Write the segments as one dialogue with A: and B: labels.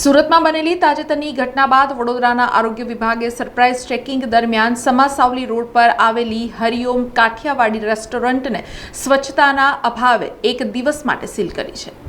A: સુરતમાં બનેલી તાજેતરની ઘટના બાદ વડોદરાના આરોગ્ય વિભાગે સરપ્રાઇઝ ચેકિંગ દરમિયાન સમાસાવલી રોડ પર આવેલી હરિઓમ કાઠિયાવાડી રેસ્ટોરન્ટને સ્વચ્છતાના અભાવે એક દિવસ માટે સીલ કરી છે।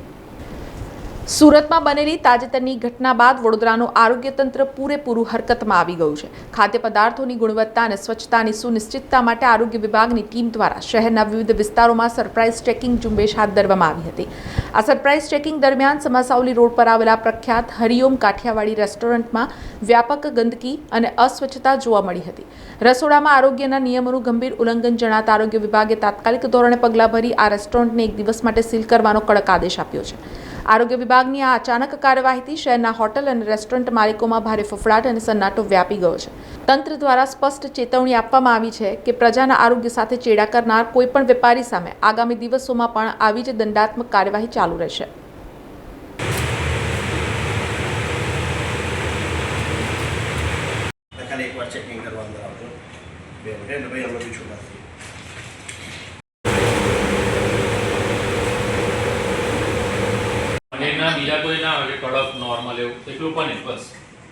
A: સુરતમાં બનેલી તાજેતરની ઘટના બાદ વડોદરાનું આરોગ્ય તંત્ર પૂરેપૂરું હરકતમાં આવી ગયું છે। ખાદ્ય પદાર્થોની ગુણવત્તા અને સ્વચ્છતાની સુનિશ્ચિતતા માટે આરોગ્ય વિભાગની ટીમ દ્વારા શહેરના વિવિધ વિસ્તારોમાં સરપ્રાઇઝ ચેકિંગ ઝુંબેશ હાથ ધરવામાં આવી હતી। આ સરપ્રાઇઝ ચેકિંગ દરમિયાન સમાસાવલી રોડ પર આવેલા પ્રખ્યાત હરિઓમ કાઠિયાવાડી રેસ્ટોરન્ટમાં વ્યાપક ગંદકી અને અસ્વચ્છતા જોવા મળી હતી। રસોડામાં આરોગ્યના નિયમોનું ગંભીર ઉલ્લંઘન જણાતા આરોગ્ય વિભાગે તાત્કાલિક ધોરણે પગલાં ભરી આ રેસ્ટોરન્ટને એક દિવસ માટે સીલ કરવાનો કડક આદેશ આપ્યો છે। આરોગ્ય વિભાગની આ અચાનક કાર્યવાહીથી શહેરના હોટલ અને રેસ્ટોરન્ટ માલિકોમાં ભારે ફફડાટ અને સન્નાટો વ્યાપી ગયો છે। તંત્ર દ્વારા સ્પષ્ટ ચેતવણી આપવામાં આવી છે કે પ્રજાના આરોગ્ય સાથે ચેડા કરનાર કોઈપણ વેપારી સામે આગામી દિવસોમાં પણ આવી જ દંડાત્મક કાર્યવાહી ચાલુ રહેશે।
B: બીજા કોઈ ના આવે કડક નોર્મલ એવું એટલું પણ નહીં બસ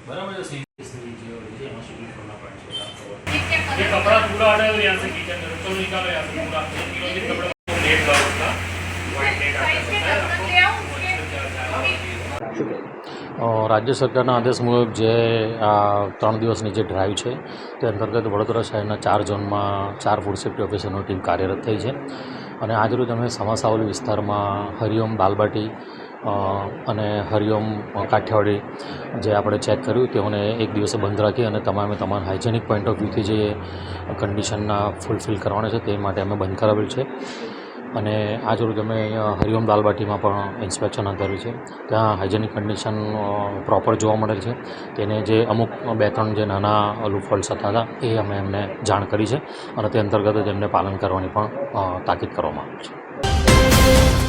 B: બરાબર છે। ये कपड़ा पूरा हटा दो यहाँ से किचन में तो निकालो यहाँ से पूरा 1 किलो के कपड़ा प्लेट लो उसका व्हाइट प्लेट राज्य सरकारना आदेश मुजब जे आ 3 દિવસની જે ડ્રાઈવ છે તે અંતર્ગત વડોદરા શહેરના 4 ઝોનમાં 4 ફૂડ સેફ્ટી ઓફિસરની ટીમ કાર્યરત થઈ છે અને આજરોજ અમે સમાસાવલી વિસ્તારમાં હરિઓમ દાલબાટી અને હરિઓમ કાઠિયાવાડી જે આપણે ચેક કર્યું તેઓને એક દિવસે બંધ રાખી અને તમામ હાઇજેનિક પોઈન્ટ ઓફ વ્યૂથી જે કન્ડિશનના ફૂલફિલ કરવાના છે તે માટે અમે બંધ કરાવેલ છે અને આજરોજ અમે અહીંયા હરિઓમ દાલબાટીમાં પણ ઇન્સ્પેક્શન હાથ ધર્યું છે। ત્યાં હાઇજેનિક કન્ડિશન પ્રોપર જોવા મળેલ છે। તેને જે અમુક 2-3 જે નાના લૂપહોલ્સ હતા એ અમે એમને જાણ કરી છે અને તે અંતર્ગત જ એમને પાલન કરવાની પણ તાકીદ કરવામાં આવી છે।